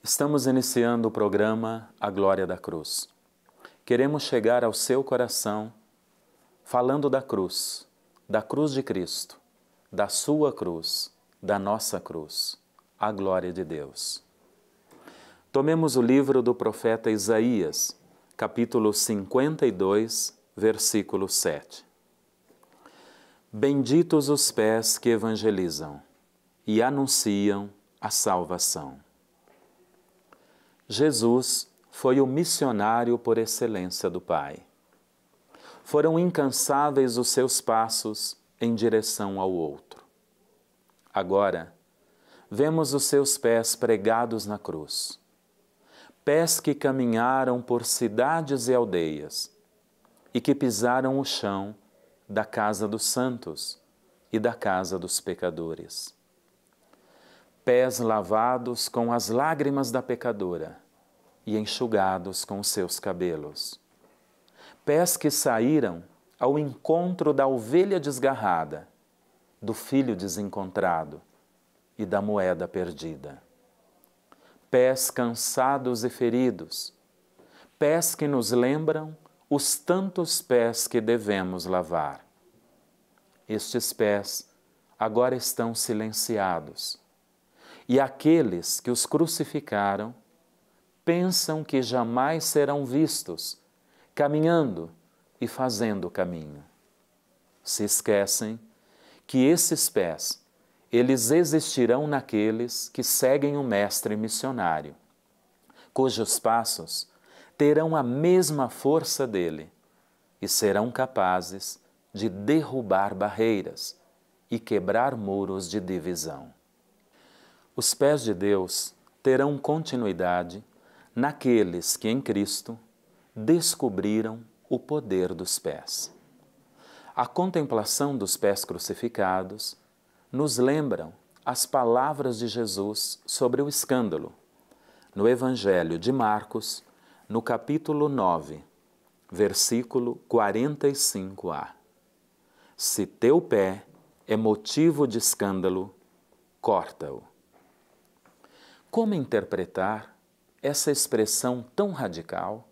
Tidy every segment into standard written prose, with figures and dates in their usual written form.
Estamos iniciando o programa A Glória da Cruz. Queremos chegar ao seu coração falando da cruz de Cristo, da sua cruz, da nossa cruz, a glória de Deus. Tomemos o livro do profeta Isaías, capítulo 52, versículo 7. Benditos os pés que evangelizam e anunciam a salvação. Jesus foi o missionário por excelência do Pai. Foram incansáveis os seus passos em direção ao outro. Agora, vemos os seus pés pregados na cruz. Pés que caminharam por cidades e aldeias e que pisaram o chão da casa dos santos e da casa dos pecadores. Pés lavados com as lágrimas da pecadora e enxugados com os seus cabelos. Pés que saíram ao encontro da ovelha desgarrada, do filho desencontrado e da moeda perdida. Pés cansados e feridos, pés que nos lembram os tantos pés que devemos lavar. Estes pés agora estão silenciados, e aqueles que os crucificaram pensam que jamais serão vistos, caminhando e fazendo o caminho. Se esquecem que esses pés, eles existirão naqueles que seguem o Mestre missionário, cujos passos terão a mesma força dele e serão capazes de derrubar barreiras e quebrar muros de divisão. Os pés de Deus terão continuidade naqueles que em Cristo descobriram o poder dos pés. A contemplação dos pés crucificados nos lembram as palavras de Jesus sobre o escândalo, no Evangelho de Marcos, no capítulo 9, versículo 45a. Se teu pé é motivo de escândalo, corta-o. Como interpretar essa expressão tão radical?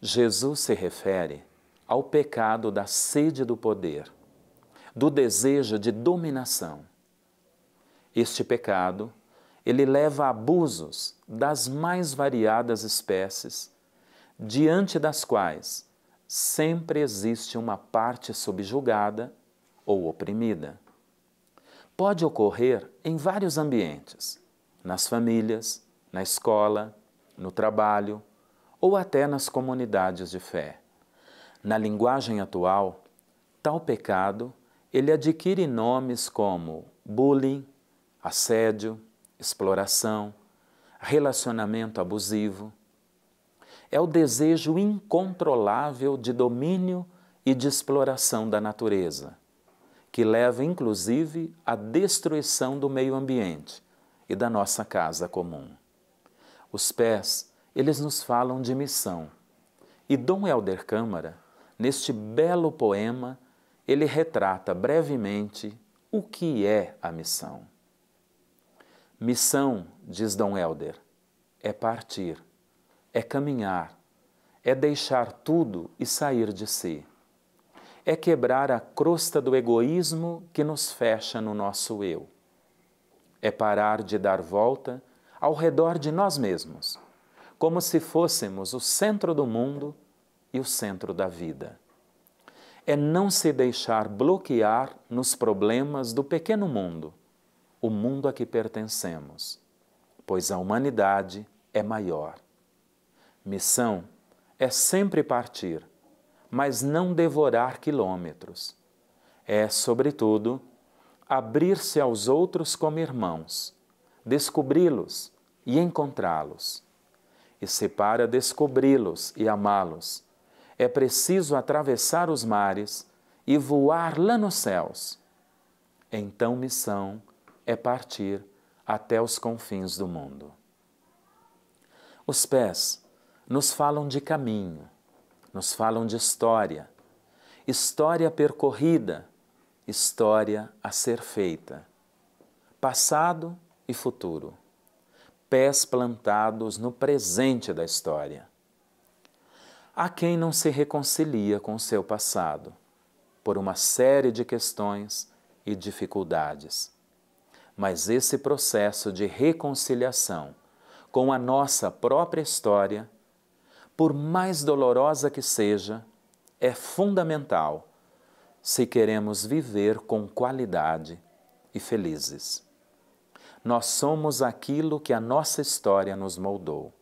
Jesus se refere ao pecado da sede do poder, do desejo de dominação. Este pecado, ele leva a abusos das mais variadas espécies, diante das quais sempre existe uma parte subjugada ou oprimida. Pode ocorrer em vários ambientes, nas famílias, na escola, no trabalho ou até nas comunidades de fé. Na linguagem atual, tal pecado ele adquire nomes como bullying, assédio, exploração, relacionamento abusivo. É o desejo incontrolável de domínio e de exploração da natureza, que leva inclusive à destruição do meio ambiente e da nossa casa comum. Os pés, eles nos falam de missão. E Dom Helder Câmara, neste belo poema, ele retrata brevemente o que é a missão. Missão, diz Dom Helder, é partir, é caminhar, é deixar tudo e sair de si. É quebrar a crosta do egoísmo que nos fecha no nosso eu. É parar de dar volta ao redor de nós mesmos, como se fôssemos o centro do mundo e o centro da vida. É não se deixar bloquear nos problemas do pequeno mundo, o mundo a que pertencemos, pois a humanidade é maior. Missão é sempre partir, mas não devorar quilômetros. É, sobretudo, abrir-se aos outros como irmãos, descobri-los e encontrá-los. E se para descobri-los e amá-los, é preciso atravessar os mares e voar lá nos céus. Então missão é partir até os confins do mundo. Os pés nos falam de caminho, nos falam de história, história percorrida, história a ser feita, passado e futuro, pés plantados no presente da história. Há quem não se reconcilia com o seu passado, por uma série de questões e dificuldades. Mas esse processo de reconciliação com a nossa própria história, por mais dolorosa que seja, é fundamental se queremos viver com qualidade e felizes. Nós somos aquilo que a nossa história nos moldou.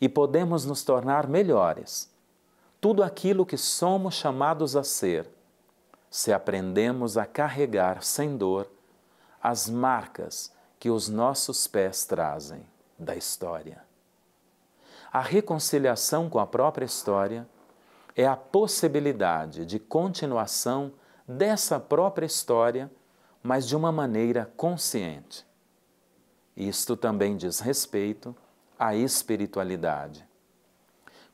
E podemos nos tornar melhores, tudo aquilo que somos chamados a ser, se aprendemos a carregar sem dor as marcas que os nossos pés trazem da história. A reconciliação com a própria história é a possibilidade de continuação dessa própria história, mas de uma maneira consciente. Isto também diz respeito à espiritualidade.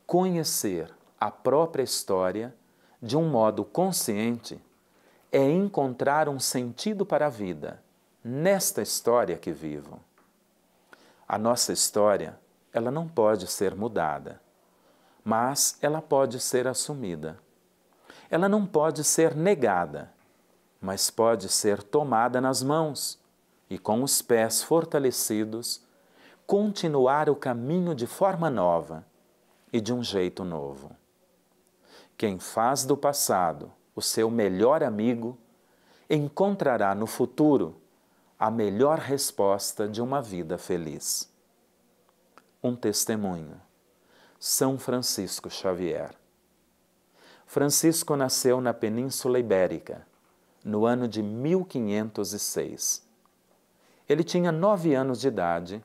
Conhecer a própria história de um modo consciente é encontrar um sentido para a vida nesta história que vivo. A nossa história, ela não pode ser mudada, mas ela pode ser assumida. Ela não pode ser negada, mas pode ser tomada nas mãos e, com os pés fortalecidos, continuar o caminho de forma nova e de um jeito novo. Quem faz do passado o seu melhor amigo, encontrará no futuro a melhor resposta de uma vida feliz. Um testemunho. São Francisco Xavier. Francisco nasceu na Península Ibérica, no ano de 1506. Ele tinha 9 anos de idade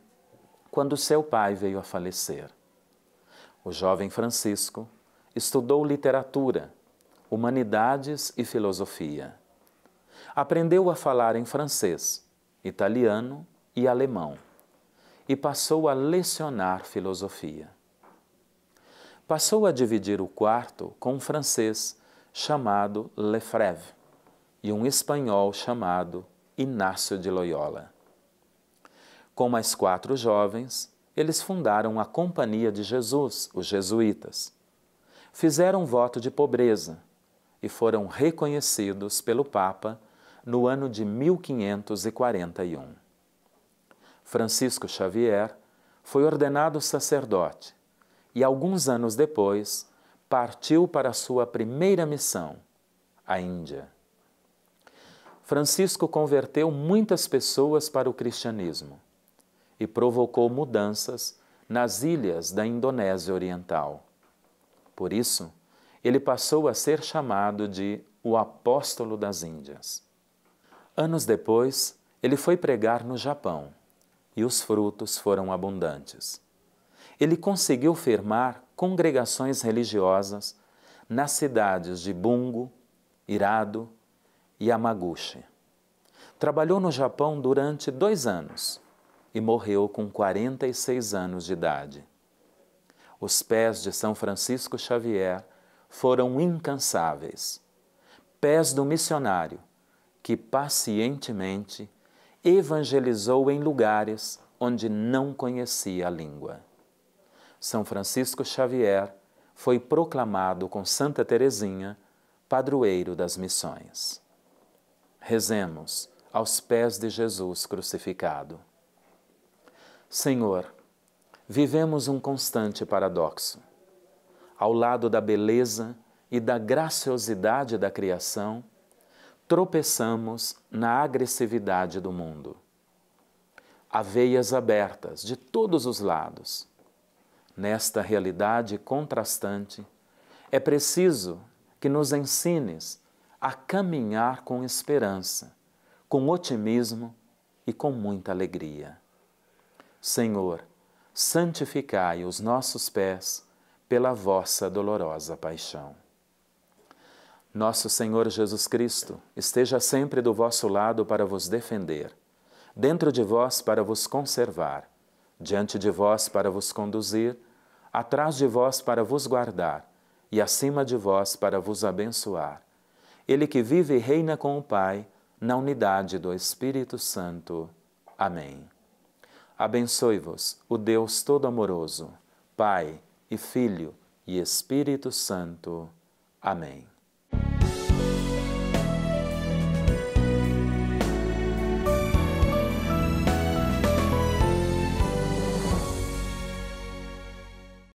quando seu pai veio a falecer. O jovem Francisco estudou literatura, humanidades e filosofia. Aprendeu a falar em francês, italiano e alemão e passou a lecionar filosofia. Passou a dividir o quarto com um francês chamado Lefebvre e um espanhol chamado Inácio de Loyola. Com mais 4 jovens, eles fundaram a Companhia de Jesus, os jesuítas. Fizeram voto de pobreza e foram reconhecidos pelo Papa no ano de 1541. Francisco Xavier foi ordenado sacerdote e, alguns anos depois, partiu para a sua primeira missão, a Índia. Francisco converteu muitas pessoas para o cristianismo e provocou mudanças nas ilhas da Indonésia Oriental. Por isso, ele passou a ser chamado de o Apóstolo das Índias. Anos depois, ele foi pregar no Japão e os frutos foram abundantes. Ele conseguiu firmar congregações religiosas nas cidades de Bungo, Irado e Yamaguchi. Trabalhou no Japão durante 2 anos e morreu com 46 anos de idade. Os pés de São Francisco Xavier foram incansáveis, pés do missionário que pacientemente evangelizou em lugares onde não conhecia a língua. São Francisco Xavier foi proclamado com Santa Teresinha padroeiro das missões. Rezemos aos pés de Jesus crucificado. Senhor, vivemos um constante paradoxo. Ao lado da beleza e da graciosidade da criação, tropeçamos na agressividade do mundo. Há veias abertas de todos os lados. Nesta realidade contrastante, é preciso que nos ensines a caminhar com esperança, com otimismo e com muita alegria. Senhor, santificai os nossos pés pela vossa dolorosa paixão. Nosso Senhor Jesus Cristo esteja sempre do vosso lado para vos defender, dentro de vós para vos conservar, diante de vós para vos conduzir, atrás de vós para vos guardar e acima de vós para vos abençoar. Ele que vive e reina com o Pai, na unidade do Espírito Santo. Amém. Abençoe-vos o Deus Todo-Amoroso, Pai e Filho e Espírito Santo. Amém.